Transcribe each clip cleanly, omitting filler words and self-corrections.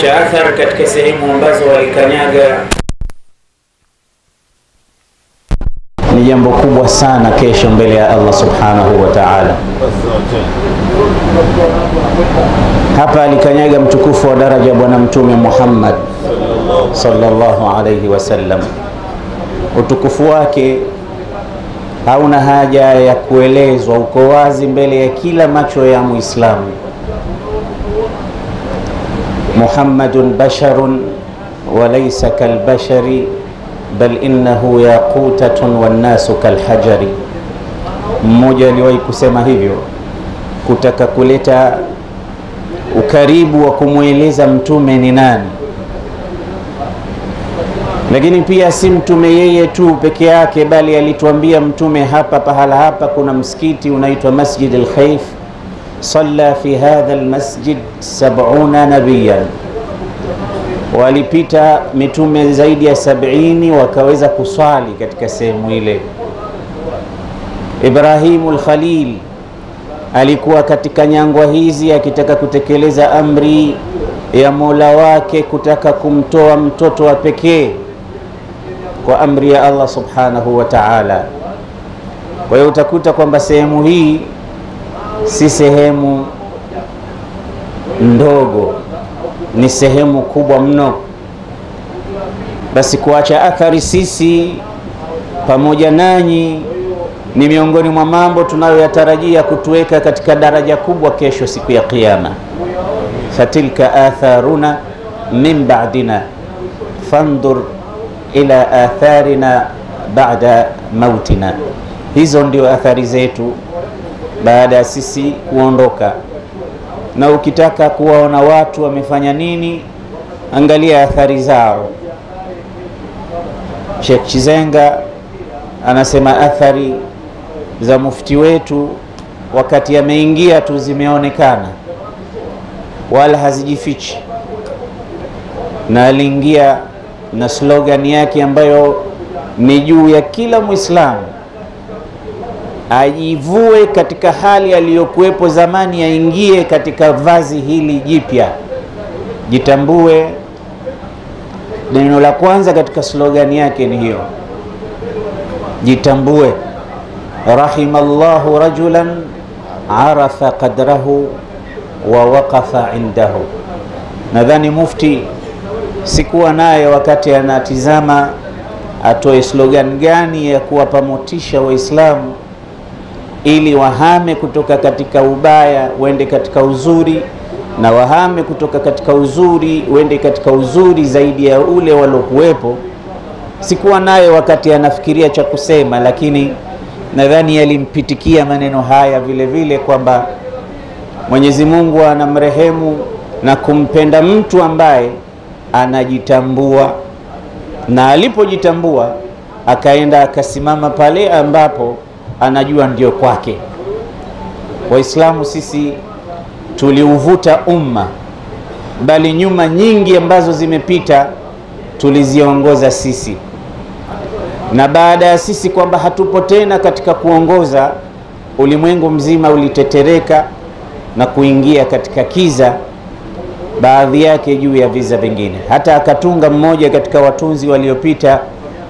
kuacha athar katika sehemu ambazo walikanyaga ni jambo kubwa sana kesho mbele ya Allah subhanahu wa ta'ala. Hapa alikanyaga mtukufu wa daraja bwana mtume Muhammad sallallahu alayhi wasallam. Utukufu wake hauna haja ya kuelezwa, uko wazi mbele ya kila macho ya Muislamu. Muhammadun basharun wa laysa kalbashari bal innahu yaqutatun wan nasu kalhajari. Mmoja aliwahi kusema hivyo kutaka kuleta ukaribu wa kumueleza mtume ni nani. Lakini pia si mtume yeye tu peke yake, bali alituambia mtume hapa pahala hapa kuna msikiti unaitwa Masjid al-Khaif, salla fi hadha al-masjid 70 nabiyan. Walipita mitume zaidi ya 70 wakaweza kuswali katika sehemu ile. Ibrahimul Khalil alikuwa katika nyangwa hizi akitaka kutekeleza amri ya Mola wake kutaka kumtoa mtoto wa pekee kwa amri ya Allah subhanahu wa ta'ala. Kwa hiyo utakuta kwamba sehemu hii si sehemu ndogo, ni sehemu kubwa mno. Basi kuacha athari sisi pamoja nanyi ni miongoni mwa mambo tunayoyatarajia kutuweka katika daraja kubwa kesho siku ya kiyama. Fatilka atharuna min ba'dina fandur ila atharina ba'da mautina. Hizo ndio athari zetu baada ya sisi kuondoka. Na ukitaka kuwaona watu wamefanya nini, angalia athari zao. Sheikh Chizenga anasema athari za mufti wetu wakati ameingia tu zimeonekana, wala hazijifichi. Na aliingia na slogan yake ambayo ni juu ya kila Muislamu ajivue katika hali aliyokuwepo zamani, aingie katika vazi hili jipya. Jitambue. Neno la kwanza katika slogan yake ni hiyo, jitambue. Rahimallahu rajulan arafa qadrahu wa waqafa indahu. Nadhani mufti sikuwa naye wakati anatizama atoe slogan gani ya kuwapa motisha Waislamu ili wahame kutoka katika ubaya wende katika uzuri, na wahame kutoka katika uzuri wende katika uzuri zaidi ya ule waliokuwepo. Sikuwa naye wakati anafikiria cha kusema, lakini nadhani yalimpitikia maneno haya vile vile kwamba Mwenyezi Mungu anamrehemu na kumpenda mtu ambaye anajitambua, na alipojitambua akaenda akasimama pale ambapo anajua ndio kwake. Waislamu sisi tuliuvuta umma, bali nyuma nyingi ambazo zimepita tuliziongoza sisi. Na baada ya sisi kwamba hatupo tena katika kuongoza, ulimwengu mzima ulitetereka na kuingia katika kiza, baadhi yake juu ya viza vingine. Hata akatunga mmoja katika watunzi waliopita,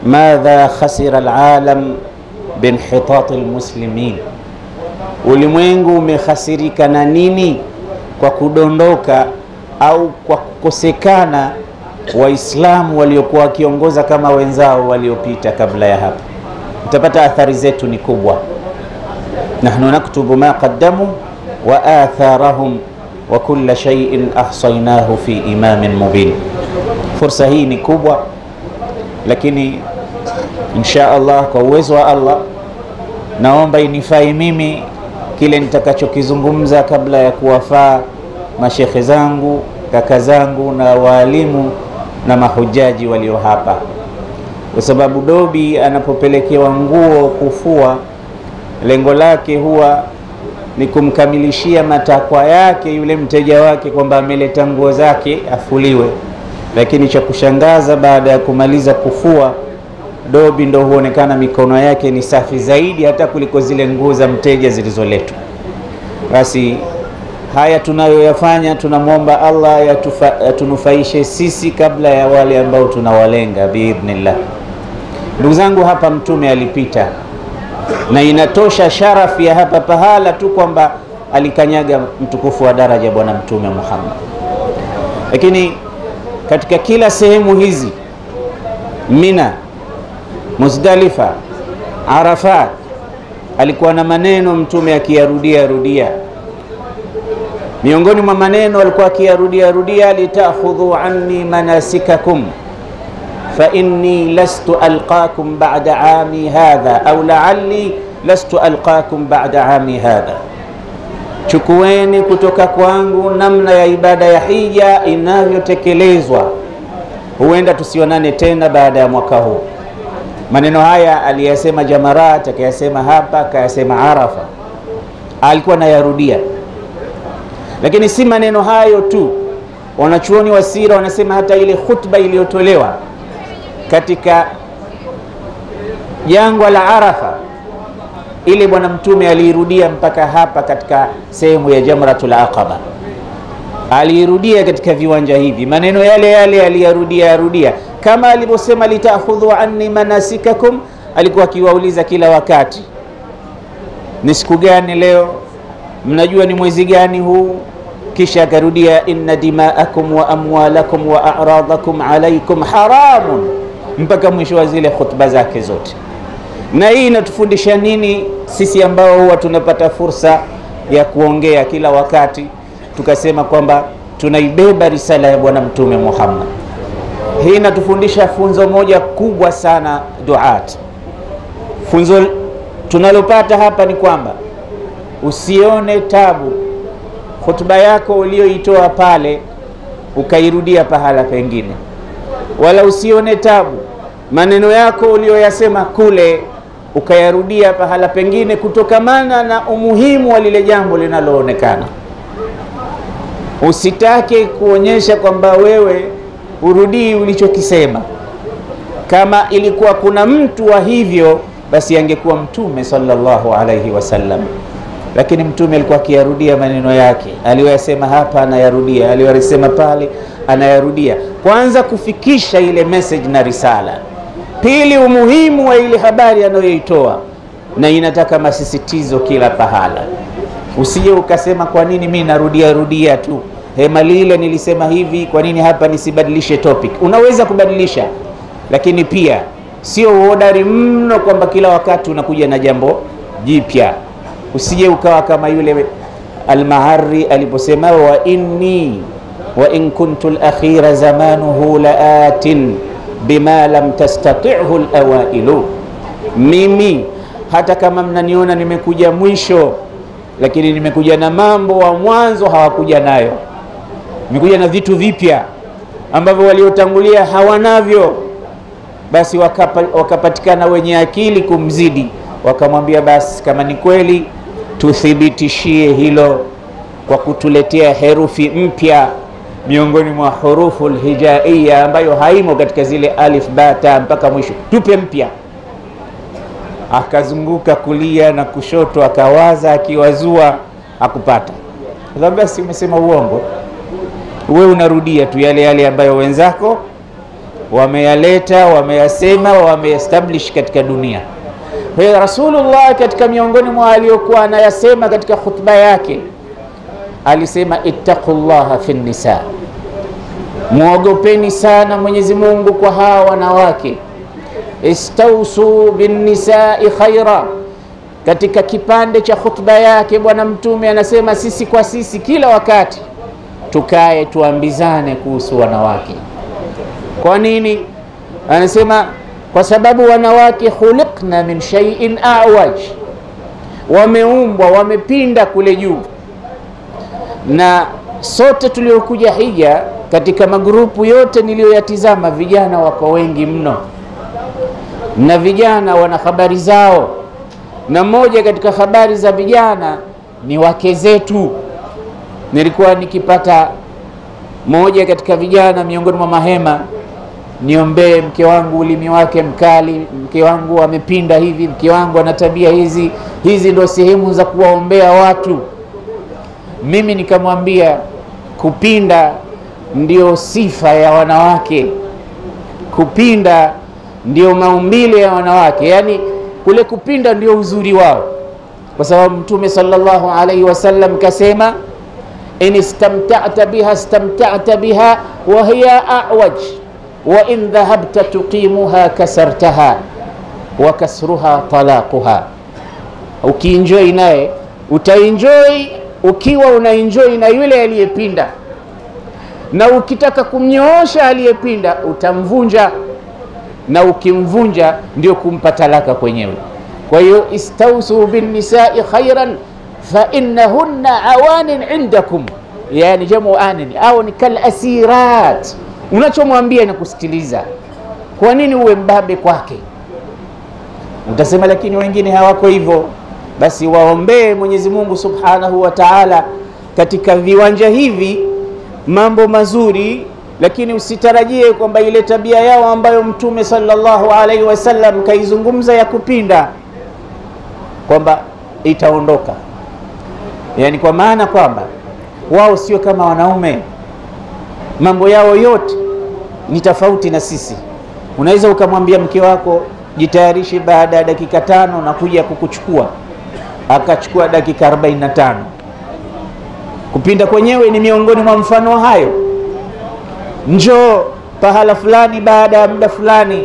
madha khasira alalam binhitat almuslimin. Ulimwengu umekhasirika na nini? Kwa kudondoka au kwa kukosekana Waislamu waliokuwa wakiongoza kama wenzao waliopita kabla ya hapo. Utapata athari zetu ni kubwa. Nahnu naktubu ma qaddamu wa atharahum wa kulla shay'in ahsaynahu fi imamin mubin. Fursa hii ni kubwa, lakini insha Allah kwa uwezo wa Allah naomba inifai mimi kile nitakachokizungumza kabla ya kuwafaa mashekhe zangu, kaka zangu na walimu na mahujaji walio hapa. Kwa sababu dobi anapopelekewa nguo kufua, lengo lake huwa ni kumkamilishia matakwa yake yule mteja wake kwamba ameleta nguo zake afuliwe. Lakini cha kushangaza, baada ya kumaliza kufua, dobi ndo huonekana mikono yake ni safi zaidi hata kuliko zile nguo za mteja zilizoletwa. Basi haya tunayoyafanya tunamwomba Allah yatunufaishe sisi kabla ya wale ambao tunawalenga biidhnillah. Ndugu zangu, hapa mtume alipita, na inatosha sharafu ya hapa pahala tu kwamba alikanyaga mtukufu wa daraja bwana mtume Muhammad. Lakini katika kila sehemu hizi, Mina, Muzdalifa, Arafat, alikuwa na maneno mtume akiyarudia. Miongoni mwa maneno alikuwa akiyarudia, litakhudhu anni manasikakum fa inni lastu alqakum ba'da ami hadha au la'alli lastu alqakum ba'da ami hadha, chukueni kutoka kwangu namna ya ibada ya hija inavyotekelezwa, huenda tusionane tena baada ya mwaka huu. Maneno haya aliyasema Jamarat, akayasema hapa, akayasema Arafa, alikuwa anayarudia. Lakini si maneno hayo tu, wanachuoni wa sira wanasema hata ile khutba iliyotolewa katika jangwa la Arafa, ile bwana mtume aliirudia mpaka hapa katika sehemu ya Jamratul Aqaba, aliirudia katika viwanja hivi. Maneno yale aliyarudia kama alivyosema litakhudhu anni manasikakum. Alikuwa akiwauliza kila wakati, ni siku gani leo, mnajua ni mwezi gani huu? Kisha akarudia, inna dima'akum wa amwalakum wa a'radakum alaykum haramun, mpaka mwisho wa zile khutba zake zote. Na hii inatufundisha nini sisi ambao huwa tunapata fursa ya kuongea kila wakati, tukasema kwamba tunaibeba risala ya bwana mtume Muhammad? Hii inatufundisha funzo moja kubwa sana duat. Funzo tunalopata hapa ni kwamba usione tabu hotuba yako uliyoitoa pale ukairudia pahala pengine, wala usione tabu maneno yako uliyoyasema kule ukayarudia pahala pengine, kutokamana na umuhimu wa lile jambo linaloonekana. Usitake kuonyesha kwamba wewe urudii ulichokisema. Kama ilikuwa kuna mtu wa hivyo, basi angekuwa mtume sallallahu alayhi wasallam. Lakini mtume alikuwa akiyarudia maneno yake aliyoyasema hapa, anayarudia, aliyosema pale anayarudia. Kwanza kufikisha ile message na risala, pili umuhimu wa ile habari anayoitoa, na inataka masisitizo kila pahala. Usije ukasema kwa nini mimi narudia tu, hema lile nilisema hivi, kwa nini hapa nisibadilishe topic? Unaweza kubadilisha, lakini pia sio uhodari mno kwamba kila wakati unakuja na jambo jipya. Usije ukawa kama yule Al-Maharri aliposema, wa in kuntu al-akhira zamanuhu laatin bima lam tastati'hu al-awailu. Mimi hata kama mnaniona nimekuja mwisho, lakini nimekuja na mambo wa mwanzo hawakuja nayo. Nimekuja na vitu vipya ambavyo waliotangulia hawanavyo. Basi wakapatikana wenye akili kumzidi, wakamwambia basi kama ni kweli tuthibitishie hilo kwa kutuletea herufi mpya miongoni mwa huruful hijaiya ambayo haimo katika zile alif ba ta mpaka mwisho, tupe mpya. Akazunguka kulia na kushoto, akawaza, akiwazua, akupata. Basi umesema uongo, wewe unarudia tu yale ambayo wenzako wameyaleta, wameyasema, wameestablish katika dunia. Kwa hiyo Rasulullah katika miongoni mwa aliyokuwa anayasema katika khutba yake alisema, ittaqullaha fi nisa, muogopeni sana Mwenyezi Mungu kwa hawa wanawake. Istausu bin nisa'i khaira. Katika kipande cha khutba yake bwana mtume anasema sisi kwa sisi kila wakati tukae tuambizane kuhusu wanawake. Kwa nini? Anasema kwa sababu wanawake khuliqna min shay'in a'waj, wameumbwa, wamepinda kule juu. Na sote tuliokuja hija, katika magrupu yote niliyoyatizama, vijana wako wengi mno, na vijana wana habari zao, na moja katika habari za vijana ni wake zetu. Nilikuwa nikipata moja katika vijana miongoni mwa mahema, niombee mke wangu ulimi wake mkali, mke wangu amepinda hivi, mke wangu ana tabia hizi. Hizi ndio sehemu za kuwaombea watu. Mimi nikamwambia kupinda ndio sifa ya wanawake, kupinda ndio maumbile ya wanawake, yani kule kupinda ndio uzuri wao, kwa sababu Mtume sallallahu alaihi wasallam kasema in istamta'ta biha istamta'ta biha wa hiya a'waj wa in dhahabta tuqimuha kasartaha wa kasruha talaquha. Ukienjoy naye utaenjoy ukiwa unaenjoy na yule aliyepinda, na ukitaka kumnyoosha aliyepinda utamvunja, na ukimvunja ndio kumpa talaka kwenyewe. Kwa hiyo istausu bin nisa'i khairan fa innahunna awanin indakum, yani jamu anin, au ni kal asirat. Unachomwambia na kusikiliza. Kwa nini uwe mbabe kwake? Utasema lakini wengine hawako hivyo. Basi waombee Mwenyezi Mungu Subhanahu wa Ta'ala katika viwanja hivi mambo mazuri, lakini usitarajie kwamba ile tabia yao ambayo Mtume sallallahu alaihi wasallam kaizungumza ya kupinda kwamba itaondoka. Yani kwa maana kwamba wao sio kama wanaume, mambo yao yote ni tofauti na sisi. Unaweza ukamwambia mke wako jitayarishe baada ya dakika 5 na kuja kukuchukua, akachukua dakika 45. Kupinda kwenyewe ni miongoni mwa mfano hayo. Njoo pahala fulani baada ya muda fulani,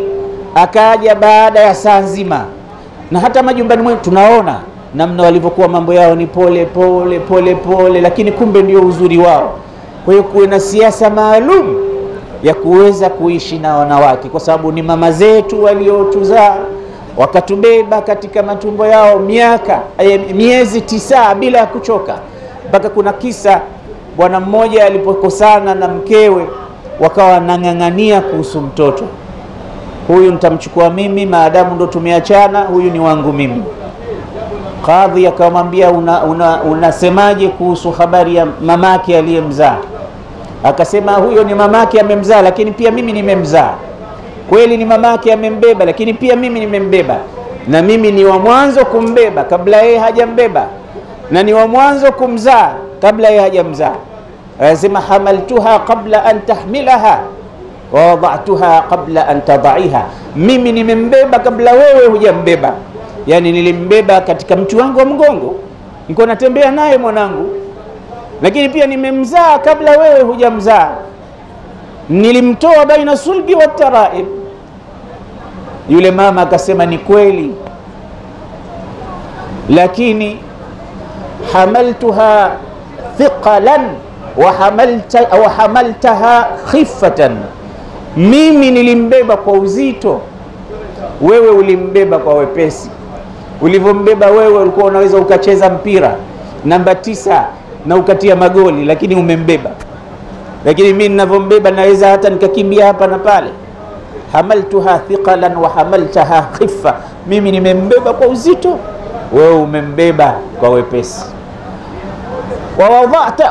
akaja baada ya saa nzima. Na hata majumbani mwetu tunaona namna walivyokuwa mambo yao ni pole pole pole pole, lakini kumbe ndio uzuri wao. Kwa hiyo kuwe na siasa maalum ya kuweza kuishi na wanawake, kwa sababu ni mama zetu waliotuzaa, wakatubeba katika matumbo yao miezi 9 bila ya kuchoka. Mpaka kuna kisa bwana mmoja alipokosana na mkewe, wakawa nang'ang'ania kuhusu mtoto. Huyu nitamchukua mimi maadamu ndo tumeachana, huyu ni wangu mimi. Kadhi akamwambia unasemaje kuhusu habari ya mamake aliyemzaa? Akasema huyo ni mamake amemzaa, lakini pia mimi nimemzaa. Kweli ni mamake amembeba, lakini pia mimi nimembeba, na mimi ni wa mwanzo kumbeba kabla yeye hajambeba, na ni wa mwanzo kumzaa kabla yeye hajamzaa. Anasema hamaltuha qabla an tahmilaha wa wada'tuha qabla an tad'iha, mimi nimembeba kabla wewe hujambeba. Yani nilimbeba katika mtu wangu wa mgongo, niko natembea naye mwanangu, lakini pia nimemzaa kabla wewe hujamzaa. Nilimtoa baina sulbi wa taraib. Yule mama akasema ni kweli, lakini hamaltuha thiqalan wa hamaltaha khifatan, mimi nilimbeba kwa uzito, wewe ulimbeba kwa wepesi. Ulivyombeba wewe ulikuwa unaweza ukacheza mpira namba 9 na ukatia magoli, lakini umembeba. Lakini mimi ninavyombeba naweza hata nikakimbia hapa na pale. Hamaltuha thiqalan wa hamaltaha khiffa, mimi nimembeba kwa uzito, wewe umembeba kwa wepesi.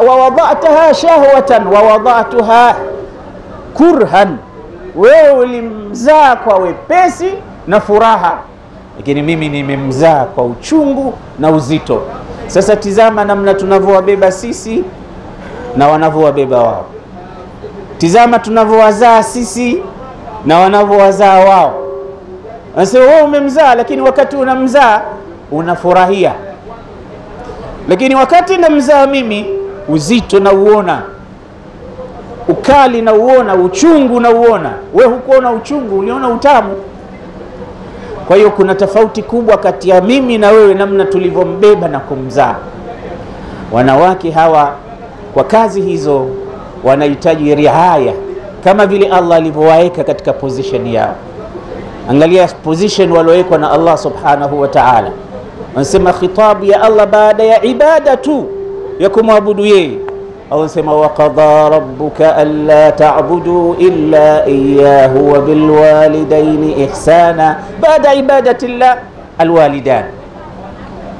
Wa wada'taha shahwatan wa wada'tuha kurhan, wewe ulimzaa kwa wepesi na furaha, lakini mimi nimemzaa kwa uchungu na uzito. Sasa tizama namna tunavyowabeba sisi na wanavyowabeba wao. Tizama tunavyowazaa sisi na wanavyowazaa wao. Anasema wewe umemzaa, lakini wakati unamzaa unafurahia, lakini wakati namzaa mimi uzito na uona, ukali na uona, uchungu na uona. Wewe hukuona uchungu, uliona utamu. Kwa hiyo kuna tofauti kubwa kati ya mimi na wewe, namna tulivyombeba na kumzaa. Wanawake hawa kwa kazi hizo wanahitaji riaya, kama vile Allah alivyowaeka katika position yao. Angalia position waliowekwa na Allah Subhanahu wa Ta'ala. Wanasema khitabu ya Allah baada ya ibada tu ya kumwabudu yeye. Allah anasema wa qadha rabbuka alla ta'budu illa iyyahu wa bil walidayni ihsana. Baada ibadati Allah alwalidan,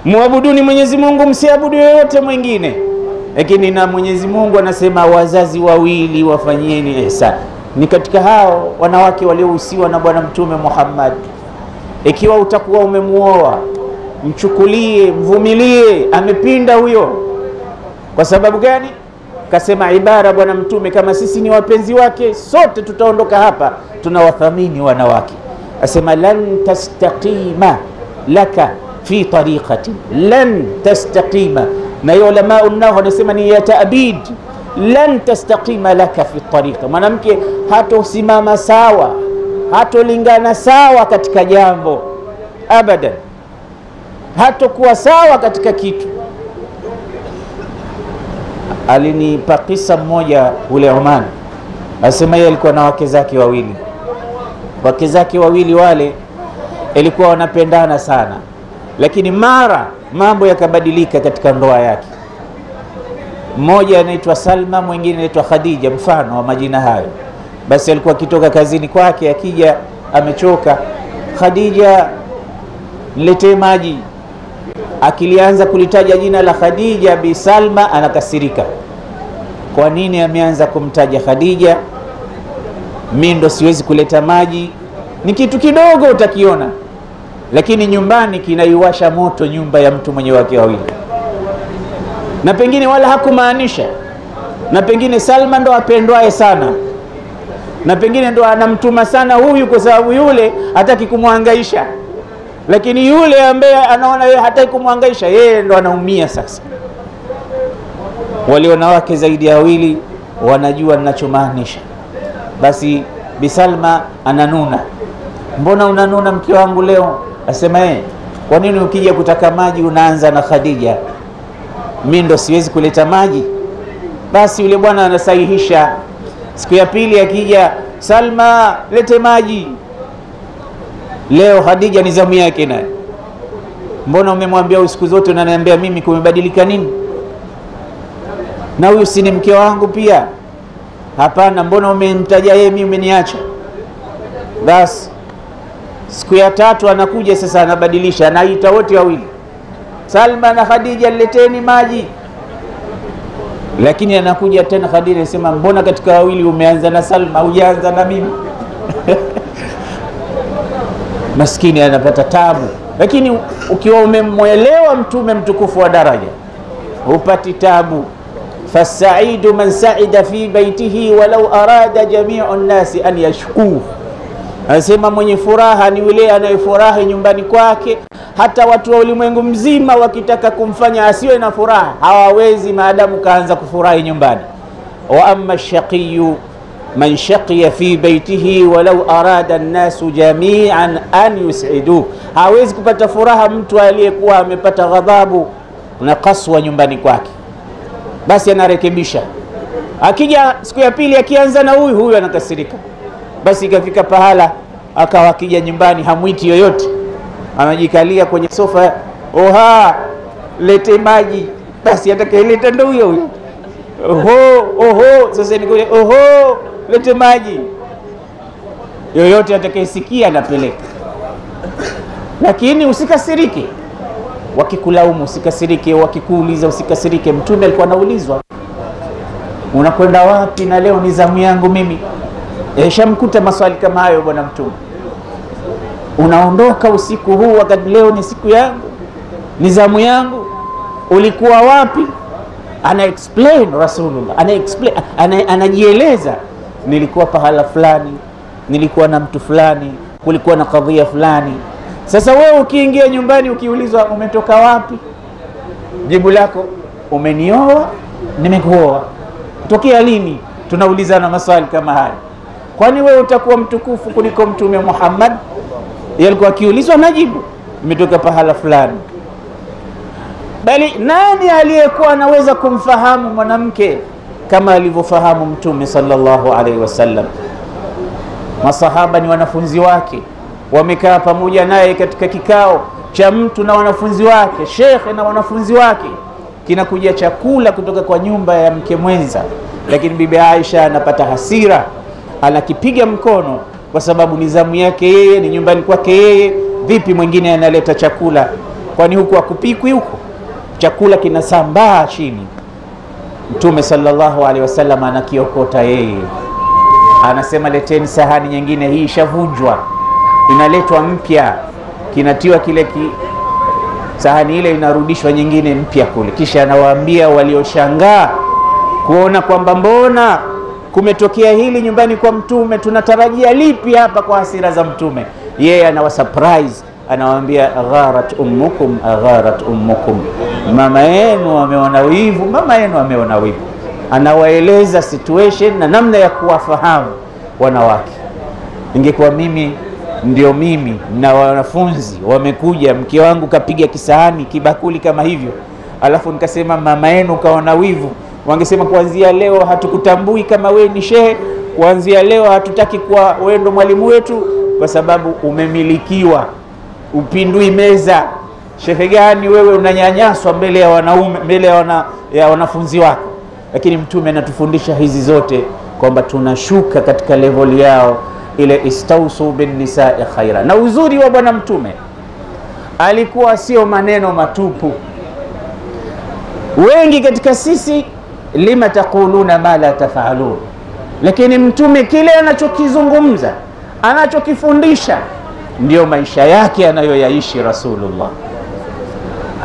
muabuduni Mwenyezi Mungu, msiabudu yoyote mwingine. Lakini na Mwenyezi Mungu anasema wazazi wawili wafanyieni ihsan. Ni katika hao wanawake waliohusiwa na Bwana Mtume Muhammad. Ikiwa utakuwa umemuoa, mchukulie, mvumilie, amepinda huyo, Kwa sababu gani? Kasema ibara bwana Mtume, kama sisi ni wapenzi wake sote tutaondoka hapa tunawathamini wanawake. Asema lan tastaqima laka fi tariqati, lan tastaqima. Na ulama unao wanasema ni ya ta'bid, lan tastaqima laka fi tariqa. Mwanamke hatosimama sawa, hatolingana sawa katika jambo abadan, hatokuwa sawa katika kitu. Alinipa kisa mmoja ule Oman, asema yeye alikuwa na wake zake wawili. Wake zake wawili wale ilikuwa wanapendana sana, lakini mara mambo yakabadilika katika ndoa yake. Mmoja anaitwa Salma, mwingine anaitwa Khadija, mfano wa majina hayo. Basi alikuwa akitoka kazini kwake, akija amechoka, Khadija niletee maji. Akilianza kulitaja jina la Khadija, Bi Salma anakasirika. Kwa nini ameanza kumtaja Khadija? Mimi ndo siwezi kuleta maji. Ni kitu kidogo utakiona, lakini nyumbani kinaiwasha moto nyumba ya mtu mwenye wake wawili. Na pengine wala hakumaanisha, na pengine Salma ndo apendwae sana, na pengine ndo anamtuma sana huyu kwa sababu yule hataki kumhangaisha, lakini yule ambaye anaona yeye hataki kumhangaisha yeye ndo anaumia. Sasa wale wanawake zaidi ya wawili wanajua ninachomaanisha. Basi Bi Salma ananuna, mbona unanuna mke wangu leo? Asema kwa nini ukija kutaka maji unaanza na Khadija? Mimi ndo siwezi kuleta maji. Basi yule bwana anasahihisha. Siku ya pili akija, Salma lete maji. Leo Khadija ni zamu yake naye. Mbona umemwambia usiku zote unaniambia mimi, kumebadilika nini? Na huyu si ni mke wangu pia? Hapana, mbona umemtaja yeye, mimi umeniacha? Basi siku ya tatu anakuja sasa, anabadilisha, anaita wote wawili, Salma na Khadija, leteni maji. Lakini anakuja tena Khadija anasema, mbona katika wawili umeanza na Salma, hujaanza na mimi? Maskini anapata tabu. Lakini ukiwa umemwelewa Mtume mtukufu wa daraja, upati tabu. Fasaidu man saida fi baitihi walau arada jami'u nnasi an yashkuhu. Anasema mwenye furaha ni yule anayefurahi nyumbani kwake, hata watu wa ulimwengu mzima wakitaka kumfanya asiwe na furaha hawawezi, maadamu kaanza kufurahi nyumbani. Wa amma shaqiyu man shaqiya fi baitihi walau arada an-nasu jami'an an yus'idu. Hawezi kupata furaha mtu aliyekuwa amepata ghadhabu na kaswa nyumbani kwake. Basi anarekebisha. Akija siku ya pili akianza na huyu anakasirika. Basi ikafika pahala akawa akija nyumbani hamwiti yoyote, anajikalia kwenye sofa, oha lete maji. Basi atakaileta ndo huyo. Oho sasa nikule, oho lete maji. Yoyote atakayesikia anapeleka. Lakini usikasirike wakikulaumu, usikasirike wakikuuliza, usikasirike. Mtume alikuwa anaulizwa, unakwenda wapi? Na leo ni zamu yangu mimi. Shamkuta maswali kama hayo bwana Mtume. Unaondoka usiku huu wakati leo ni siku yangu, ni zamu yangu, ulikuwa wapi? Ana explain Rasulullah, anajieleza, nilikuwa pahala fulani, nilikuwa na mtu fulani, kulikuwa na kadhia fulani. Sasa wewe ukiingia nyumbani ukiulizwa umetoka wapi, jibu lako umenioa, nimekuoa. Tokea lini tunaulizana maswali kama haya? Kwani wewe utakuwa mtukufu kuliko Mtume Muhammad? Yeye alikuwa akiulizwa najibu nimetoka pahala fulani. Bali nani aliyekuwa anaweza kumfahamu mwanamke kama alivyofahamu Mtume sallallahu alaihi wasallam? Masahaba ni wanafunzi wake, wamekaa pamoja naye katika kikao cha mtu na wanafunzi wake, shekhe na wanafunzi wake. Kinakuja chakula kutoka kwa nyumba ya mke mwenza, lakini bibi Aisha anapata hasira, anakipiga mkono kwa sababu ni zamu yake yeye, ni nyumbani kwake yeye. Vipi mwingine analeta chakula? Kwani huku hakupikwi huko? Chakula kinasambaa chini. Mtume sallallahu alaihi wasallam anakiokota yeye, anasema leteni sahani nyingine, hii ishavunjwa, inaletwa mpya. Kinatiwa kile sahani ile inarudishwa nyingine mpya kule. Kisha anawaambia walioshangaa kuona kwamba mbona kumetokea hili nyumbani kwa Mtume, tunatarajia lipi hapa kwa hasira za Mtume? Yeye anawa surprise, anawaambia agharat ummukum, agharat ummukum, mama yenu ameona wivu, mama yenu ameona wivu. Anawaeleza situation na namna ya kuwafahamu wanawake. Ingekuwa mimi ndio mimi na wanafunzi wamekuja, mke wangu kapiga kisahani kibakuli kama hivyo, alafu nikasema mama yenu kaona wivu, wangesema kuanzia leo hatukutambui kama we ni shehe, kuanzia leo hatutaki kuwa wewe ndo mwalimu wetu, kwa sababu umemilikiwa, upindui meza. Shehe gani wewe, unanyanyaswa mbele ya wanaume, mbele ya wanafunzi wako. Lakini Mtume anatufundisha hizi zote kwamba tunashuka katika level yao ile, istausu bin nisa'i khaira. Na uzuri wa bwana Mtume alikuwa sio maneno matupu. Wengi katika sisi lima taquluna ma la tafalun, lakini Mtume kile anachokizungumza, anachokifundisha ndio maisha yake anayoyaishi Rasulullah.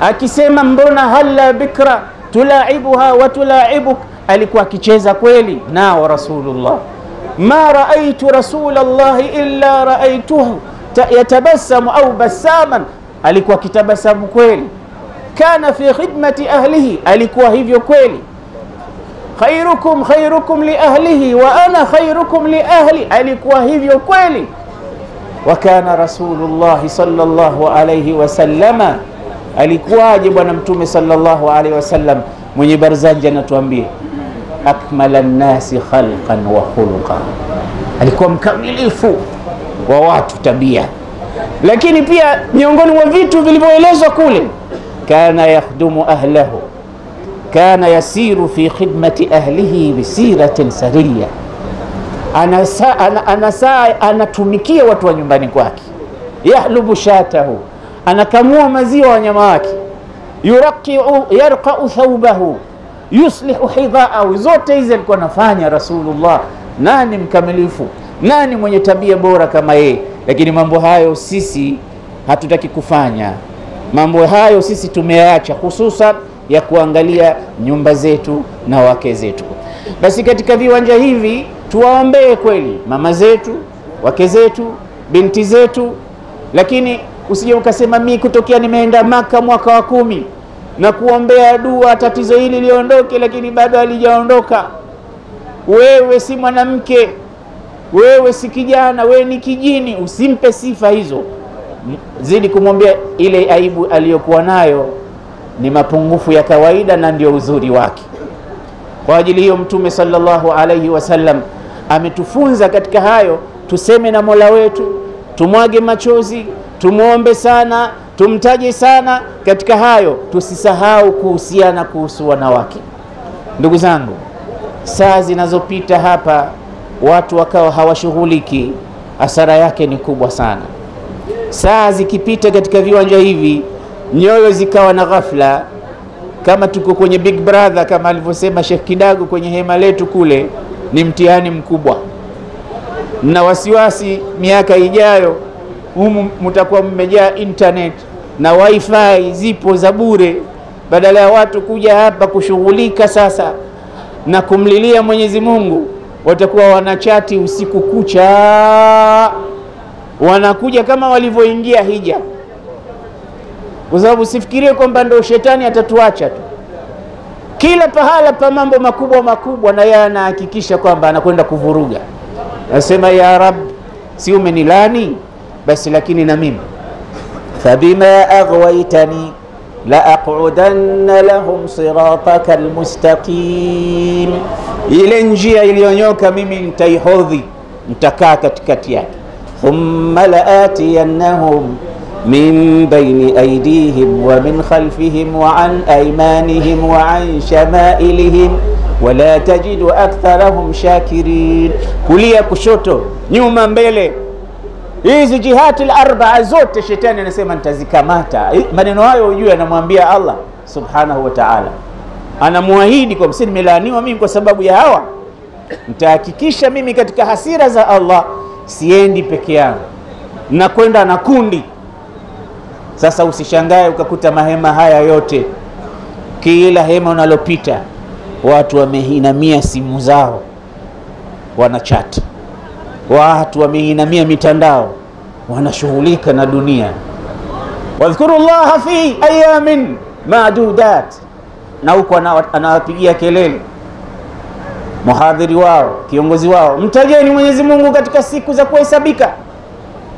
Akisema mbona hala bikra tulaibuha wa tulaibuk, alikuwa akicheza kweli nao Rasulullah. Ma raaitu Rasulallahi illa raaituhu yatabassamu au basaman, alikuwa kitabasamu kweli. Kana fi khidmati ahlihi, alikuwa hivyo kweli. Khairukum khairukum li ahlihi wa ana khairukum li ahli, alikuwa hivyo kweli. Wa kana Rasulullah sallallahu alayhi wasallama, alikuwaje bwana Mtume sallallahu alayhi wasallam? Mwenye Barzanji anatuambia akmala nnasi khalqan wa khuluqa, alikuwa mkamilifu wa watu tabia. Lakini pia miongoni mwa vitu vilivyoelezwa kule, kana yakhdumu ahlahu, kana yasiru fi khidmati ahlihi bisiratin sariya, anatumikia watu wa nyumbani kwake. Yahlubu shatahu, anakamua maziwa wanyama wake. Yarqa'u thawbahu, yuslihu hidha'ahu. Zote hizi alikuwa anafanya Rasulullah. Nani mkamilifu? Nani mwenye tabia bora kama yeye? Lakini mambo hayo sisi hatutaki kufanya. Mambo hayo sisi tumeacha, hususan ya kuangalia nyumba zetu na wake zetu. Basi katika viwanja hivi tuwaombee kweli mama zetu, wake zetu, binti zetu. Lakini usije ukasema mimi kutokea nimeenda Maka mwaka wa 10 na kuombea dua tatizo hili liondoke, lakini bado halijaondoka. Wewe si mwanamke, wewe si kijana, wewe ni kijini. Usimpe sifa hizo, zidi kumwambia ile aibu aliyokuwa nayo ni mapungufu ya kawaida na ndio uzuri wake. Kwa ajili hiyo Mtume sallallahu alayhi wasallam ametufunza katika hayo, tuseme na Mola wetu, tumwage machozi, tumuombe sana, tumtaje sana katika hayo. Tusisahau kuhusiana kuhusu wanawake. Ndugu zangu, saa zinazopita hapa watu wakawa hawashughuliki, hasara yake ni kubwa sana. Saa zikipita katika viwanja hivi, nyoyo zikawa na ghafla, kama tuko kwenye Big Brother, kama alivyosema Sheikh Kidago kwenye hema letu kule, ni mtihani mkubwa. Na wasiwasi miaka ijayo humu mtakuwa mmejaa internet na wifi zipo za bure, badala ya watu kuja hapa kushughulika sasa na kumlilia Mwenyezi Mungu, watakuwa wanachati usiku kucha, wanakuja kama walivyoingia hija. Kwa sababu usifikirie kwamba ndio shetani atatuacha tu. Kila pahala pa mambo makubwa makubwa, na yeye anahakikisha kwamba anakwenda kuvuruga. Nasema ya Rab, si umenilani basi, lakini na mimi fabima aghwaytani la aqudanna lahum sirataka almustaqim, ile njia iliyonyoka mimi nitaihodhi, nitakaa katikati yake. Thumma laatiyannahum min bayni aydihim wa min khalfihim wa an aymanihim wa an shamailihim wa la tajidu aktharahum shakirin. Kulia, kushoto, nyuma, mbele, hizi jihati al-arba'a zote shetani anasema nitazikamata. Maneno hayo ujue anamwambia Allah subhanahu wa ta'ala, anamuahidi kwa msini nimelaaniwa mimi kwa sababu ya hawa. Nitahakikisha mimi katika hasira za Allah siendi peke yangu, na kwenda na kundi. Sasa usishangae ukakuta mahema haya yote, kila hema unalopita watu wameinamia simu zao wanachat, watu wameinamia mitandao wanashughulika na dunia. Wadhkurullaha fi ayamin ma'dudat, na huko anawapigia kelele muhadhiri wao, kiongozi wao, mtajeni Mwenyezi Mungu katika siku za kuhesabika.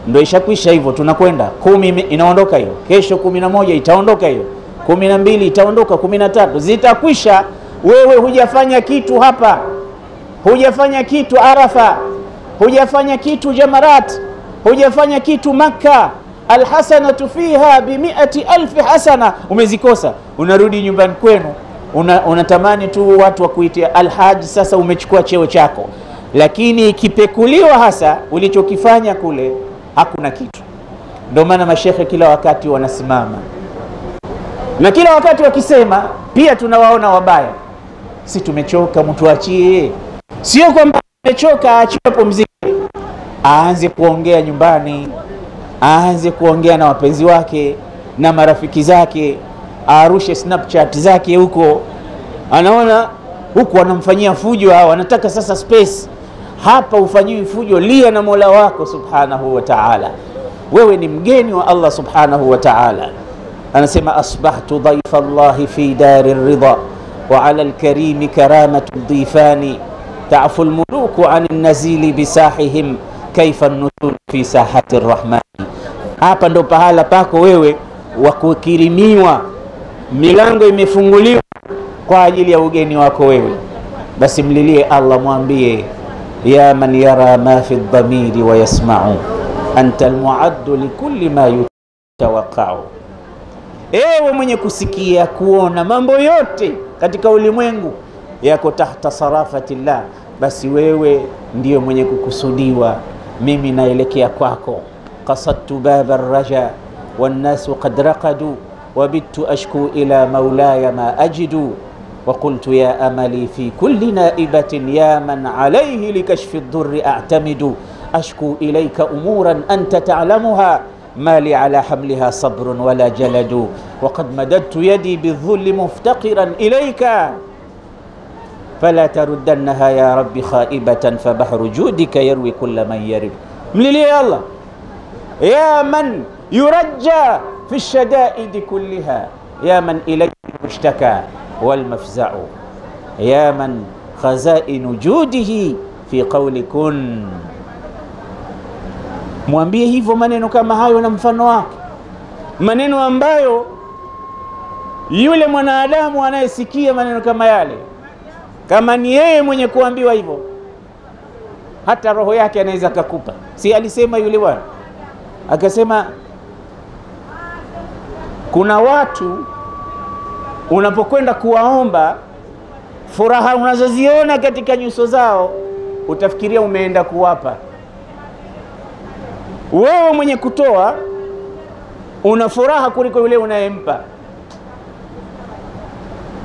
Ndio ishakwisha hivyo, tunakwenda 10 inaondoka hiyo, kesho 11 itaondoka hiyo, 12 itaondoka, 13 zitakwisha. Wewe hujafanya kitu hapa, hujafanya kitu Arafa, hujafanya kitu Jamarat, hujafanya kitu Makka. Alhasanatu fiha bi100,000 hasana, umezikosa. Unarudi nyumbani kwenu, unatamani tu watu wakuitia alhaji. Sasa umechukua cheo chako, lakini ikipekuliwa hasa ulichokifanya kule hakuna kitu. Ndio maana mashekhe kila wakati wanasimama na kila wakati wakisema, pia tunawaona wabaya, si tumechoka, mtu achie. Sio kwamba tumechoka aachiwe pumzike, aanze kuongea nyumbani, aanze kuongea na wapenzi wake na marafiki zake, arushe Snapchat zake huko, anaona huko wanamfanyia fujo hao, wanataka sasa space. Hapa ufanyiwi fujo, lia na Mola wako subhanahu wa ta'ala. Wewe ni mgeni wa Allah subhanahu wa ta'ala. Anasema asbahtu dhaifa Allah fi dari ridha wa ala al-karim karamatu dhifani ta'fu al-muluku 'an an-nazili bisahihim kaifa an-nusul fi sahati ar-rahman. Hapa ndo pahala pako wewe wa kukirimiwa, milango imefunguliwa kwa ajili ya ugeni wako wewe. Basi mlilie Allah, mwambie ya man yara ma fi dhamiri wa yasma'u anta almu'addu likulli ma yutawaqqa'u. Ewe mwenye kusikia kuona mambo yote katika ulimwengu yako tahta sarafatillah, basi wewe ndiyo mwenye kukusudiwa. Mimi naelekea kwako. qasadtu baba ar-raja wan nasu qad raqadu wa bittu ashku ila maulaya ma ajidu وقلت يا أملي في كل نائبة يا من عليه لكشف الضر أعتمد أشكو إليك أمورا أنت تعلمها ما لي على حملها صبر ولا جلد وقد مددت يدي بالذل مفتقرا إليك فلا تردنها يا ربي خائبة فبحر جودك يروي كل من يرد. مليلي يا الله يا من يرجى في الشدائد كلها يا من إليك مشتكى والمفزع يا من خزائن جوده في قول كن. Mwambie hivyo maneno kama hayo na mfano wake, maneno ambayo yule mwanadamu anayesikia maneno kama yale, kama ni yeye mwenye kuambiwa hivyo, hata roho yake anaweza kukupa. Si alisema yule bwana, akasema kuna watu unapokwenda kuwaomba, furaha unazoziona katika nyuso zao utafikiria umeenda kuwapa. Wewe mwenye kutoa una furaha kuliko yule unayempa.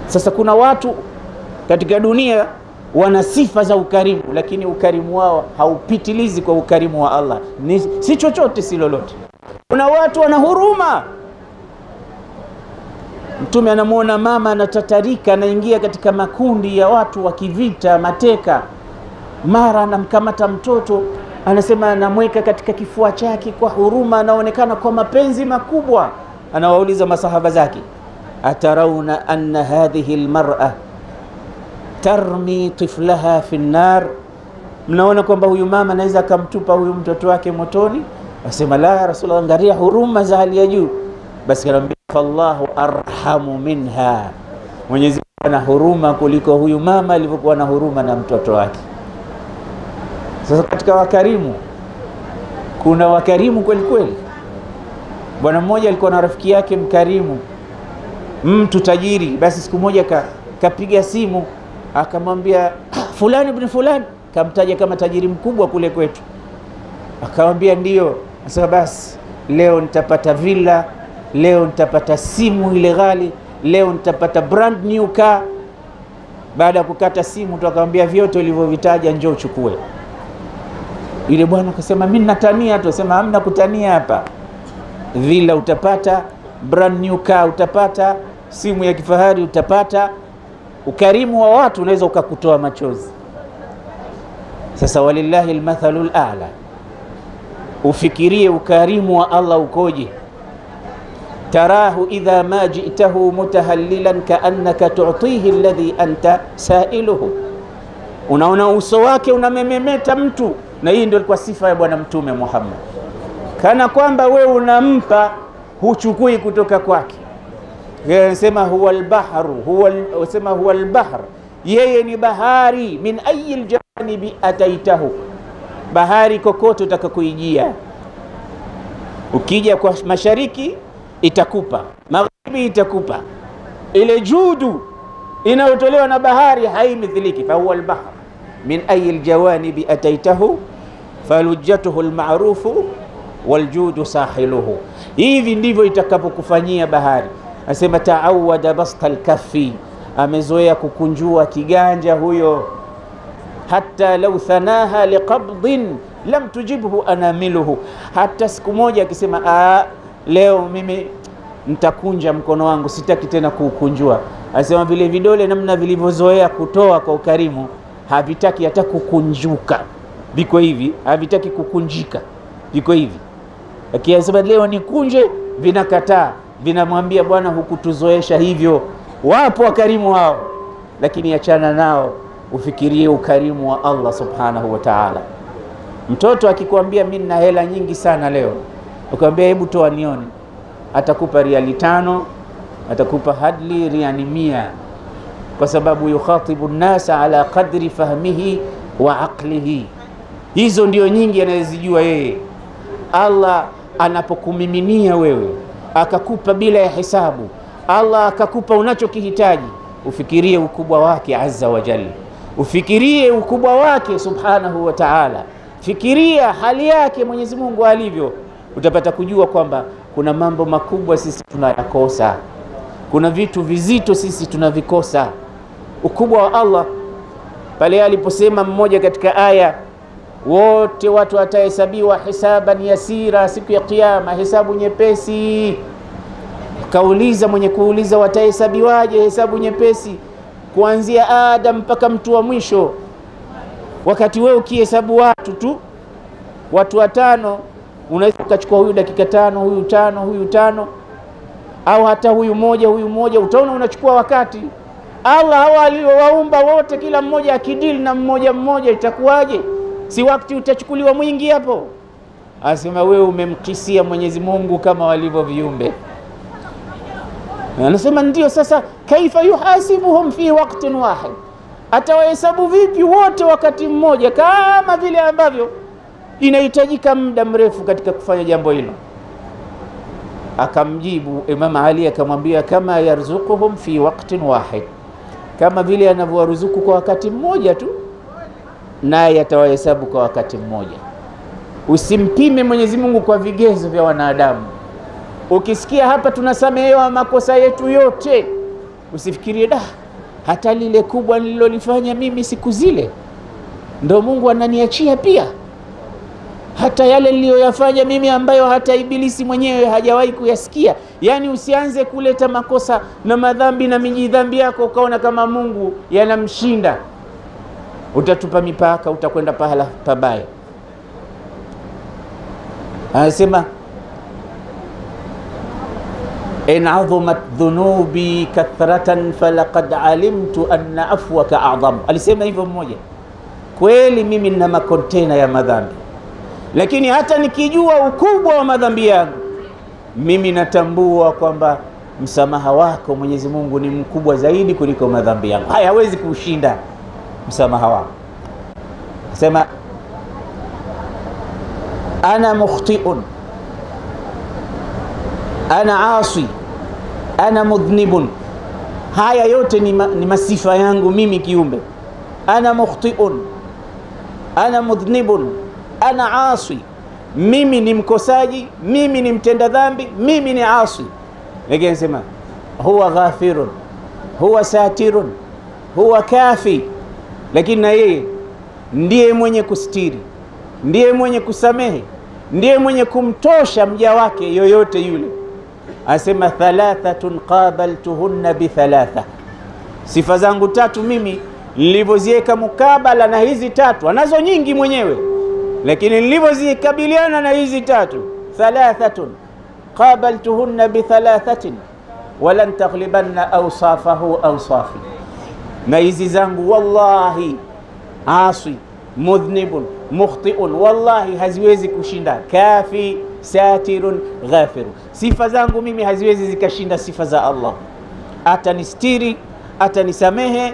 Sasa kuna watu katika dunia wana sifa za ukarimu, lakini ukarimu wao haupitilizi kwa ukarimu wa Allah. Si chochote si lolote. Kuna watu wana huruma. Mtume anamuona mama anatatarika, anaingia katika makundi ya watu wa kivita, mateka, mara anamkamata mtoto, anasema anamweka katika kifua chake kwa huruma, anaonekana kwa mapenzi makubwa. Anawauliza masahaba zake, atarauna anna hadhihi almar'a tarmi tiflaha fi an-nar, mnaona kwamba huyu mama anaweza akamtupa huyu mtoto wake motoni? Asema la ya Rasulullah, angalia huruma za hali ya juu. Basi anamwambia fallahu arhamu minha, Mwenyezi Mungu ana huruma kuliko huyu mama alivyokuwa na huruma na mtoto wake. Sasa katika wakarimu kuna wakarimu kweli kweli. Bwana mmoja alikuwa na rafiki yake mkarimu, mtu tajiri. Basi siku moja kapiga simu akamwambia fulani ibn fulani, kamtaja kama tajiri mkubwa kule kwetu. Akamwambia ndio. Sasa basi leo nitapata villa, leo nitapata simu ile ghali, leo nitapata brand new car. Baada ya kukata simu tukamwambia vyote ulivyovitaja njoo uchukue. Ile bwana akasema mimi natania tu. Sema hamna kutania hapa, villa utapata, brand new car utapata, simu ya kifahari utapata. Ukarimu wa watu unaweza ukakutoa machozi. Sasa walillahi almathalul a'la, ufikirie ukarimu wa Allah ukoje. Tarahu idha ma ji'tahu mutahallilan ka'annaka tu'tihi alladhi anta sa'iluhu, unaona uso wake unamememeta mtu. Na hii ndio ilikuwa sifa ya bwana mtume Muhammad, kana kwamba we unampa, huchukui kutoka kwake. Yeye anasema huwa al-bahru, huwa al-bahr, yeye ni bahari. Min ayi al-janibi ataitahu, bahari kokote utakakoijia. Ukija kwa mashariki itakupa, magharibi itakupa. Ile judu inayotolewa na bahari haimithiliki. Fa huwa al-bahr min ayi al-jawanibi ataitahu falujjatuhu al-ma'rufu waljudu sahiluhu. Hivi ndivyo itakapokufanyia bahari. Anasema taawada basta al-kaffi, amezoea kukunjua kiganja huyo. Hatta law thanaha liqabdin lam tujibhu anamiluhu, hata siku moja akisema leo mimi nitakunja mkono wangu, sitaki tena kukunjua. Anasema vile vidole namna vilivyozoea kutoa kwa ukarimu havitaki hata kukunjuka, biko hivi, havitaki kukunjika, biko hivi. Akisema leo nikunje, vinakataa, vinamwambia bwana hukutuzoesha hivyo. Wapo wakarimu hao, lakini achana nao, ufikirie ukarimu wa Allah subhanahu wa ta'ala. Mtoto akikwambia mimi nina hela nyingi sana leo, ukamwambia hebu toa nione, atakupa riali 5, atakupa hadli riali 100, kwa sababu yukhatibu nasa ala qadri fahmihi wa aqlihi. Hizo ndio nyingi anazijua yeye. Allah anapokumiminia wewe akakupa bila ya hisabu, Allah akakupa unachokihitaji, ufikirie ukubwa wake azza wa jalla, ufikirie ukubwa wake subhanahu wa ta'ala, fikiria hali yake Mwenyezi Mungu alivyo. Utapata kujua kwamba kuna mambo makubwa sisi tunayakosa, kuna vitu vizito sisi tunavikosa. Ukubwa wa Allah pale aliposema mmoja katika aya, wote watu watahesabiwa hisaban yasira, siku ya kiyama hesabu nyepesi. Kauliza mwenye kuuliza watahesabiwaje hesabu nyepesi? Kuanzia Adam mpaka mtu wa mwisho. Wakati wewe ukihesabu watu tu, watu 5, unaweza ukachukua huyu dakika 5, huyu 5, huyu 5, au hata huyu moja, utaona unachukua wakati. Allah hawa aliowaumba wote, kila mmoja akidili na mmoja itakuwaje? Si wakati utachukuliwa mwingi hapo? Asema wewe umemkisia Mwenyezi Mungu kama walivyo viumbe. Anasema ndio. Sasa kaifa yuhasibuhum fi waqtin wahid, atawahesabu vipi wote wakati mmoja, kama vile ambavyo inahitajika muda mrefu katika kufanya jambo hilo. Akamjibu Imam Ali akamwambia, kama yarzuquhum fi waqtin wahid, kama vile anavyowaruzuku kwa wakati mmoja tu, naye atawahesabu kwa wakati mmoja. Usimpime Mwenyezi Mungu kwa vigezo vya wanadamu. Ukisikia hapa tunasamehewa makosa yetu yote, usifikirie hata lile kubwa nililolifanya mimi siku zile ndio Mungu ananiachia pia. Hata yale niliyoyafanya mimi ambayo hata ibilisi mwenyewe hajawahi kuyasikia. Yani usianze kuleta makosa na madhambi na mijidhambi yako ukaona kama Mungu yanamshinda. Utatupa mipaka, utakwenda pahala pabaya. Anasema in adhumat dhunubi kathratan falaqad alimtu anna afwaka a'zam. Alisema hivyo mmoja, kweli mimi nina makontena ya madhambi, lakini hata nikijua ukubwa wa madhambi yangu, mimi natambua kwamba msamaha wako Mwenyezi Mungu ni mkubwa zaidi kuliko madhambi yangu. Hayawezi kushinda msamaha wako. Sema ana mukhti'un, ana asi, ana mudhnibun. Haya yote ni masifa yangu mimi kiumbe. Ana mukhti'un, ana mudhnibun, ana asi. Mimi ni mkosaji, mimi ni mtenda dhambi, mimi ni asi. Lakini sema huwa ghafirun, huwa satirun, huwa kafi. Lakini na yeye ndiye mwenye kustiri, ndiye mwenye kusamehe, ndiye mwenye kumtosha mja wake yoyote yule. Asema thalathatun qabaltuhunna bithalatha, sifa zangu tatu mimi nilivyoziweka mukabala na hizi tatu, anazo nyingi mwenyewe, lakini nilivyozikabiliana na hizi tatu, thalathatun qabaltuhunna bithalathatin walan taghlibanna awsafahu awsafi, na hizi zangu wallahi asi mudhnibun mukhtiun, wallahi haziwezi kushinda kafi satirun ghafiru. Sifa zangu mimi haziwezi zikashinda sifa za Allah. Atanistiri, atanisamehe,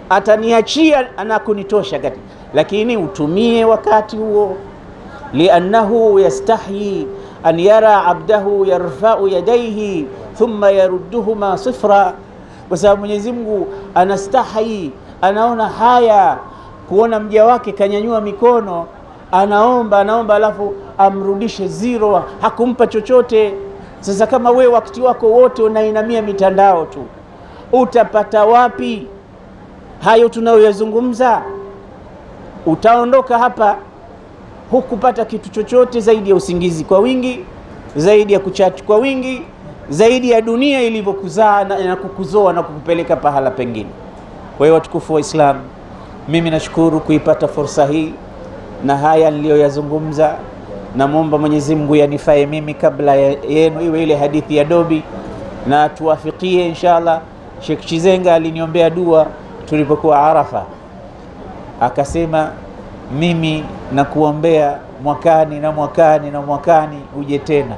ataniachia, anakunitosha kati, lakini utumie wakati huo. Liannahu yastahyi an yara abdahu yarfa'u yadayhi thumma yarudduhuma sifra, kwa sababu Mwenyezi Mungu anastahi, anaona haya kuona mja wake kanyanyua mikono, anaomba alafu amrudishe zero, hakumpa chochote. Sasa kama we wakati wako wote unainamia mitandao tu, utapata wapi hayo tunayoyazungumza? Utaondoka hapa hukupata kitu chochote zaidi ya usingizi kwa wingi, zaidi ya kuchati kwa wingi, zaidi ya dunia ilivyokuzaa na kukuzoa na kukupeleka pahala pengine. Kwa hiyo watukufu wa Islam, mimi nashukuru kuipata fursa hii na haya niliyoyazungumza, na muomba Mwenyezi Mungu yanifae mimi kabla yenu, iwe ile hadithi ya Dobi, na tuwafikie inshallah. Sheikh Chizenga aliniombea dua tulipokuwa Arafa, akasema mimi nakuombea mwakani na mwakani na mwakani uje tena.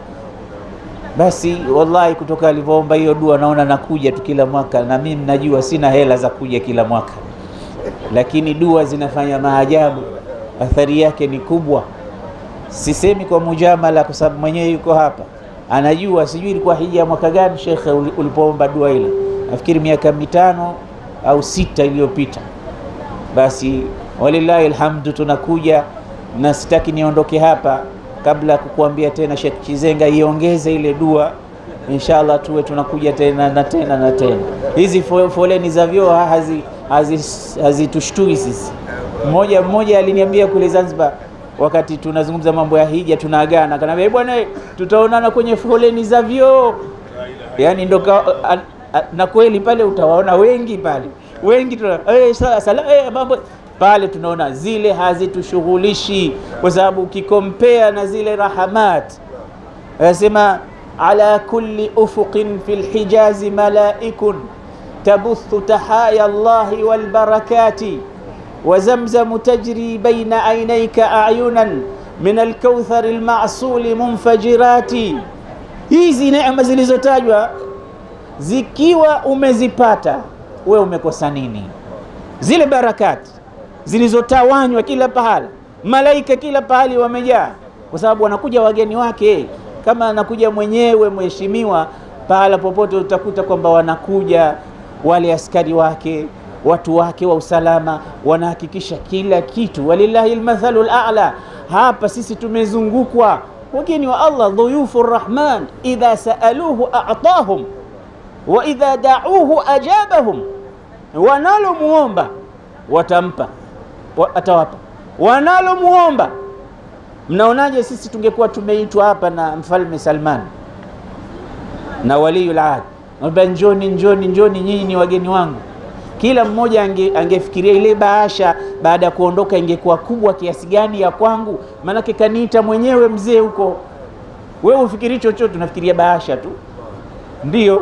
Basi wallahi kutoka alivyoomba hiyo dua naona nakuja tu kila mwaka, na mimi najua sina hela za kuja kila mwaka, lakini dua zinafanya maajabu, athari yake ni kubwa. Sisemi kwa mujamala kwa sababu mwenyewe yuko hapa anajua. Sijui ilikuwa hija mwaka gani Sheikh ulipoomba dua ile, nafikiri miaka 5 au 6 iliyopita. Basi walillahi alhamdu tunakuja, na sitaki niondoke hapa kabla kukuambia tena Sheikh Chizenga iongeze ile dua, inshallah tuwe tunakuja tena na tena na tena. Hizi foleni za vyoo hazitushtui sisi. Mmoja aliniambia kule Zanzibar wakati tunazungumza mambo ya hija, tunaagana, akaniambia bwana tutaonana kwenye foleni za vyoo. Yani ndo na kweli pale utawaona wengi pale, wengi mambo pale tunaona zile hazitushughulishi, kwa sababu ukikompea na zile rahamat, anasema ala kulli ufuqin fil hijazi malaikun tabuthu tahaya Allahi wal barakati wa zamzam tajri baina aynayka a'yunan min al-kauthar al-ma'sul munfajirati. Hizi neema zilizotajwa zikiwa umezipata, we umekosa nini? Zile barakati zilizotawanywa kila pahala, malaika kila pahali wamejaa, kwa sababu wanakuja wageni wake. Kama anakuja mwenyewe mheshimiwa, pahala popote utakuta kwamba wanakuja wale askari wake, watu wake wa usalama, wanahakikisha kila kitu. Walillahi almathalul a'la. Hapa sisi tumezungukwa wageni wa Allah, dhuyufur rahman, idha saaluhu a'tahum wa idha da'uhu ajabahum. Wanalomuomba watampa, atawapa. Wanalomuomba. Mnaonaje sisi tungekuwa tumeitwa hapa na Mfalme Salman na Waliul Ahd, njoni nyinyi ni wageni wangu, kila mmoja angefikiria ile bahasha baada ya kuondoka ingekuwa kubwa kiasi gani ya kwangu, manake kaniita mwenyewe mzee huko. Wewe ufikiri chochote, unafikiria bahasha tu. Ndio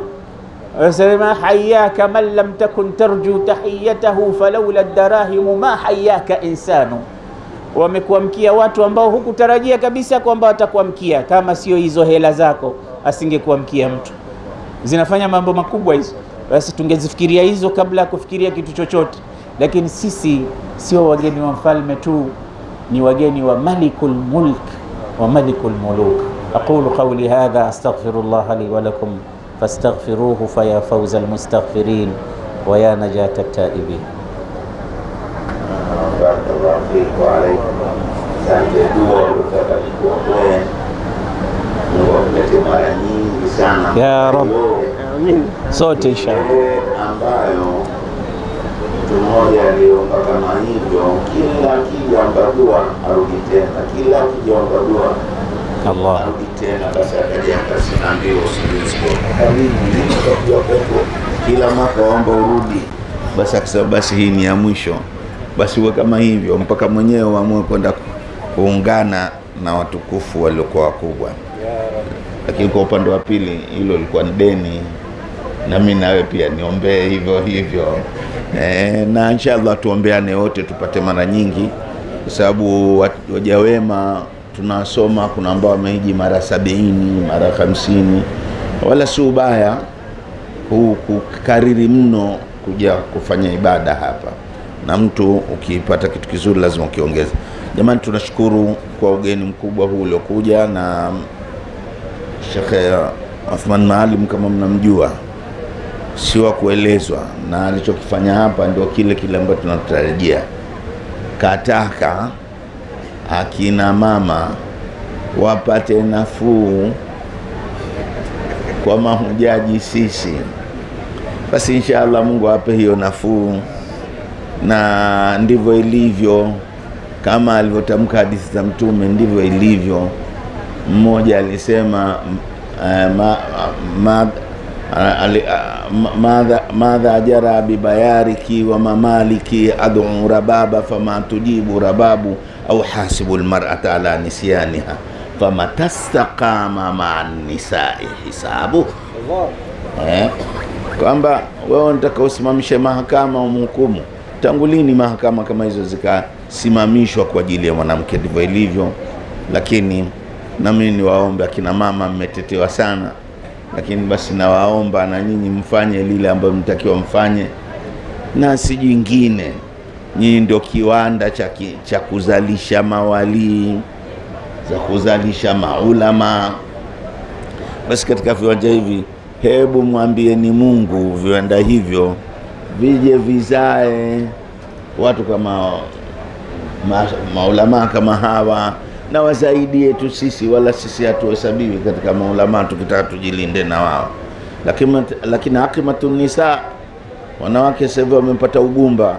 asema hayyaka man lam takun tarju tahiyatahu falawla ad-darahim ma hayyaka insanu. Wamekuamkia watu ambao hukutarajia kabisa kwamba watakuamkia, kama sio hizo hela zako asingekuamkia mtu. Zinafanya mambo makubwa hizo. Basi tungezifikiria hizo kabla kufikiria kitu chochote. Lakini sisi sio wageni wa mfalme tu, ni wageni wa malikul mulk wa malikul muluk. Aqulu qawli hadha astaghfirullah li wa lakum fastaghfiruhu faya fawza almustaghfirin wa ya najat at-taibin. Barakallahu fiik wa alaykum. Asante dua utakayokuombea. Mungu akulete mara nyingi sana ya Rabb. Sote inshallah. Ambayo mtu mmoja aliomba kama hivyo, kila akijaomba dua arudi tena, kila akijaomba dua Allah. Arudi tena basi akaja akasimamia usingizi kwa kila mwaka waomba urudi, basi akasema basi hii ni ya mwisho, basi uwe kama hivyo mpaka mwenyewe uamue kwenda kuungana na watukufu waliokuwa wakubwa. Lakini kwa upande wa pili hilo lilikuwa ni deni, na mimi nawe pia niombee hivyo hivyo. Na inshallah tuombeane wote tupate mara nyingi, kwa sababu waja wema tunasoma, kuna ambao wamehiji mara 70 mara 50, wala si ubaya kukariri mno kuja kufanya ibada hapa, na mtu ukipata kitu kizuri lazima ukiongeze. Jamani, tunashukuru kwa ugeni mkubwa huu uliokuja, na Sheikh Othman Maalim kama mnamjua, si wa kuelezwa, na alichokifanya hapa ndio kile ambacho tunatarajia. Kataka akina mama wapate nafuu kwa mahujaji sisi, basi inshallah Mungu ape hiyo nafuu, na ndivyo ilivyo kama alivyotamka hadithi za Mtume, ndivyo ilivyo. Mmoja alisema madha jara bibayariki wa mamaliki ad'u rababa fama tujibu rababu au hasibu almar'ata ala nisyaniha fama tastaqama ma'an nisa'i hisabu. Kwamba wewe unataka usimamishe mahakama umhukumu, tangu lini mahakama kama hizo zikasimamishwa kwa ajili ya mwanamke? Ndivyo ilivyo. Lakini na mimi niwaombe akina mama, mmetetewa sana, lakini basi nawaomba na nyinyi mfanye lile ambalo mtakiwa mfanye, na si jingine. Nyinyi ndio kiwanda cha kuzalisha mawali, za kuzalisha maulama. Basi katika viwanja hivi, hebu mwambie ni Mungu viwanda hivyo vije vizae watu kama maulama kama hawa, na wazaidie tu sisi, wala sisi hatuhesabiwi katika maulama tukitaka tujilinde na wao. Lakini akimatun nisa, wanawake sasa wamepata ugumba,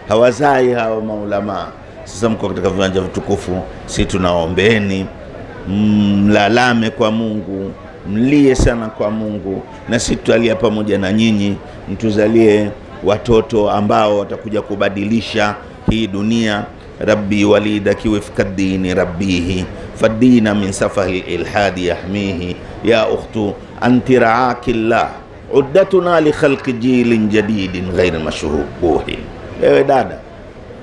hawazai hao maulama. Sasa mko katika viwanja vitukufu, sisi tunaombeeni mlalame kwa Mungu, mlie sana kwa Mungu, na sisi tutalia pamoja na nyinyi, mtuzalie watoto ambao watakuja kubadilisha hii dunia. Rabbi walidaki wifqa dini rabbihi fadina min safahi ilhadi yahmihi ya ukhtu anti ra'akillah uddatuna li khalqi jilin jadidin ghayr mashhubuhin. Ewe dada,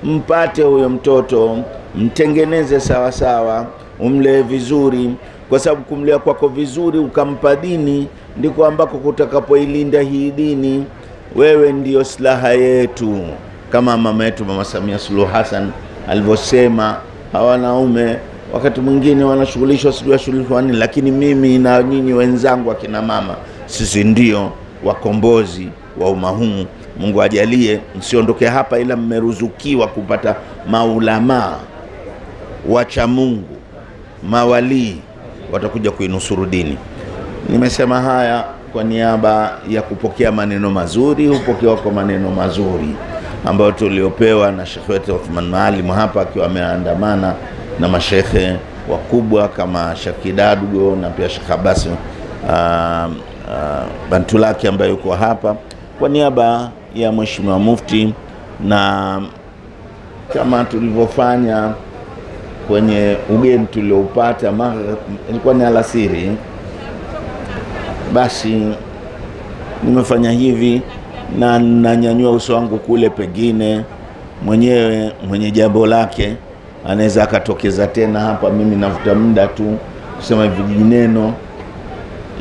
mpate huyo mtoto, mtengeneze sawa sawa, umlee vizuri, kwa sababu kumlea kwako vizuri ukampa dini ndiko ambako kutakapoilinda hii dini. Wewe ndio silaha yetu, kama mama yetu Mama Samia Suluhu Hassan alivyosema. Hawa wanaume wakati mwingine wanashughulishwa shughulishwa nini, lakini mimi na nyinyi wenzangu akina mama, sisi ndio wakombozi wa umma huu. Mungu ajalie msiondoke hapa ila mmeruzukiwa kupata maulama wacha Mungu, mawali watakuja kuinusuru dini. Nimesema haya kwa niaba ya kupokea maneno mazuri, upokewa kwa maneno mazuri ambayo tuliopewa na Sheikh wetu Othman Maalim hapa, akiwa ameandamana na mashekhe wakubwa kama Sheikh Kidadugo na pia Sheikh Abbas Bantulaki ambaye yuko hapa kwa niaba ya Mheshimiwa Mufti. Na kama tulivyofanya kwenye ugeni tuliopata, ilikuwa ni alasiri, basi nimefanya hivi na nanyanyua uso wangu kule, pengine mwenyewe mwenye jambo lake anaweza akatokeza tena hapa. Mimi navuta muda tu kusema vijineno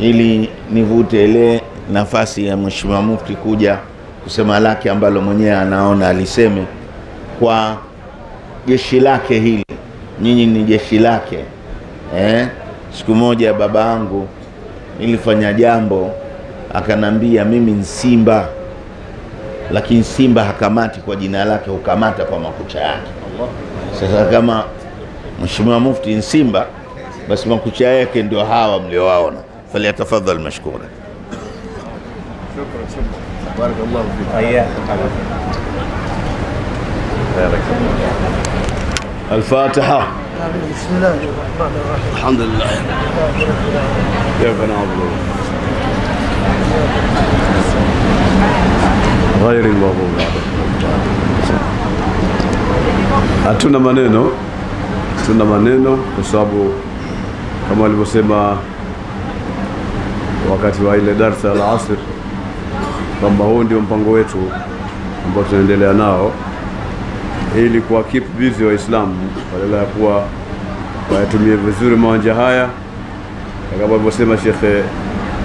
ili nivute ile nafasi ya Mheshimiwa Mufti kuja kusema lake ambalo mwenyewe anaona aliseme kwa jeshi lake hili. Nyinyi ni jeshi lake. Siku moja baba yangu nilifanya jambo, akanambia mimi ni simba, lakini simba hakamati kwa jina lake, hukamata kwa makucha yake. Sasa kama Mheshimiwa Mufti ni simba, basi makucha yake ndio hawa mliowaona. Falyatafadhal mashkura. Barakallahu fik. Al-Fatiha. بسم الله الرحمن الرحيم. الحمد لله. كيف نعبد غير المغضوب عليهم. Hatuna maneno kwa sababu kama walivyosema wakati wa ile darasa la asr kwamba huu ndio mpango wetu ambao tunaendelea nao ili kuwa keep busy Waislamu badala ya kuwa watumie vizuri mawanja haya kama alivyosema Sheikh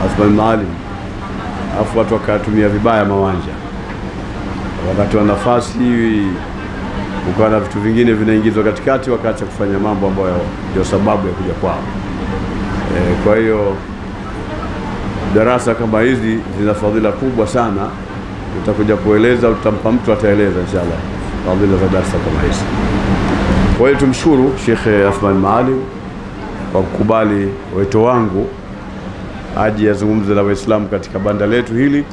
Athman Maalim, afu watu wakatumia vibaya mawanja wakati wa nafasi ukawa na vitu vingine vinaingizwa katikati wakati kufanya mambo ambayo ndio sababu ya kuja kwao. Kwa hiyo darasa kama hizi zina fadhila kubwa sana, utakuja kueleza, utampa mtu ataeleza inshallah fadhila za darasa kama hizi. Kwa hiyo tumshukuru Sheikh Athman Maalim kwa kukubali wito wangu aje azungumze na Waislamu katika banda letu hili,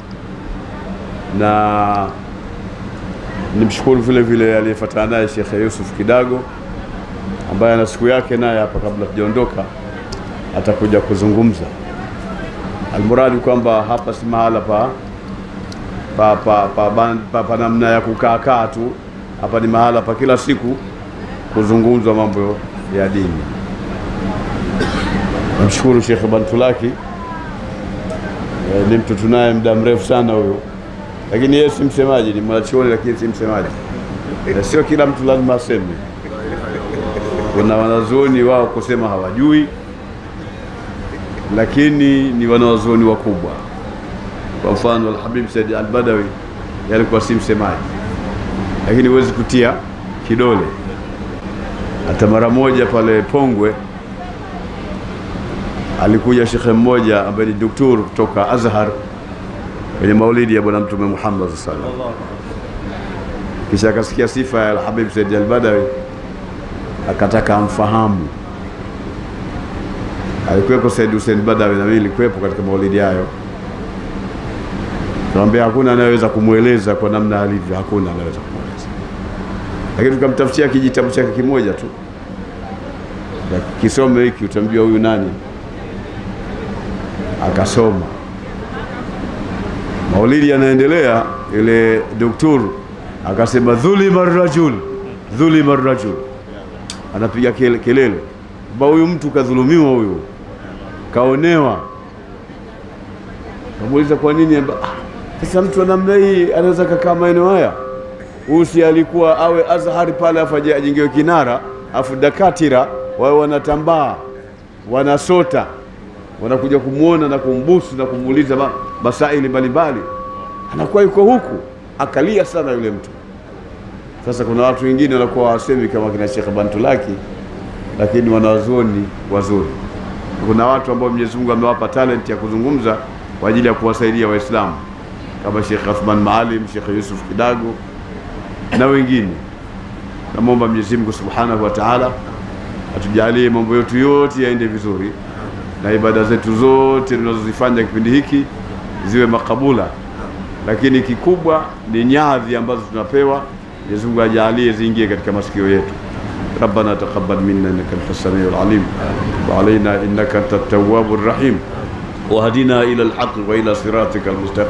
na nimshukuru vile vile aliyefuatana naye Sheikh Yusuf Kidago ambaye ana siku yake naye hapa kabla tujaondoka atakuja kuzungumza. Almuradi kwamba hapa si mahala pa namna ya kukaa tu, hapa ni mahala pa kila siku kuzungumzwa mambo ya dini. Namshukuru Sheikh Bantulaki, ni mtu tunaye muda mrefu sana huyo, lakini yeye si msemaji, ni mwanachuoni lakini si msemaji. Na sio kila mtu lazima aseme. Kuna wanazuoni wao kusema hawajui, lakini ni wanazuoni wakubwa. Kwa mfano Al-Habib Said Al-Badawi alikuwa si msemaji, lakini huwezi kutia kidole. Hata mara moja pale Pongwe alikuja shekhe mmoja ambaye ni daktari kutoka Azhar kwenye maulidi ya bwana Mtume Muhammad sallallahu alaihi wasallam. Kisha akasikia sifa ya Al-Habib Said Al-Badawi akataka amfahamu. Alikuwepo Said Hussein Badawi na mimi nilikuwepo katika maulidi hayo. Tunaambia hakuna anayeweza kumueleza kwa namna alivyo, hakuna anayeweza kumueleza. Lakini tukamtafutia kijitabu chake kimoja tu. Na kisome hiki utamjua huyu nani. Akasoma. Maulidi yanaendelea, ile daktari akasema dhulima ar-rajul. Anapiga kelele. Ba huyu mtu kadhulumiwa, huyu kaonewa. Kamuuliza kwa nini? Sasa mtu namna hii anaweza kukaa maeneo haya? Usi alikuwa awe Azhari pale afaje ajengewe kinara, afu dakatira wao wanatambaa, wanasota, wanakuja kumuona na kumbusu na kumuuliza masaili mbalimbali. Anakuwa yuko huku akalia sana yule mtu. Sasa kuna watu wengine wanakuwa wasemi kama kina Sheikh Bantulaki, lakini wanazuoni wazuri. Kuna watu ambao Mwenyezi Mungu amewapa talent ya kuzungumza kwa ajili ya kuwasaidia Waislamu kama Sheikh Athman Maalim, Sheikh Yusuf Kidago na wengine. Naomba Mwenyezi Mungu Subhanahu wa Ta'ala atujalie mambo yetu yote yaende vizuri na ibada zetu zote tunazozifanya kipindi hiki ziwe makabula, lakini kikubwa ni nyadhi ambazo tunapewa. Mwenyezi Mungu ajalie ziingie katika masikio yetu. ربنا تقبل منا انك انت السميع العليم وعلينا انك انت التواب الرحيم وهدنا الى الحق والى صراطك المستقيم.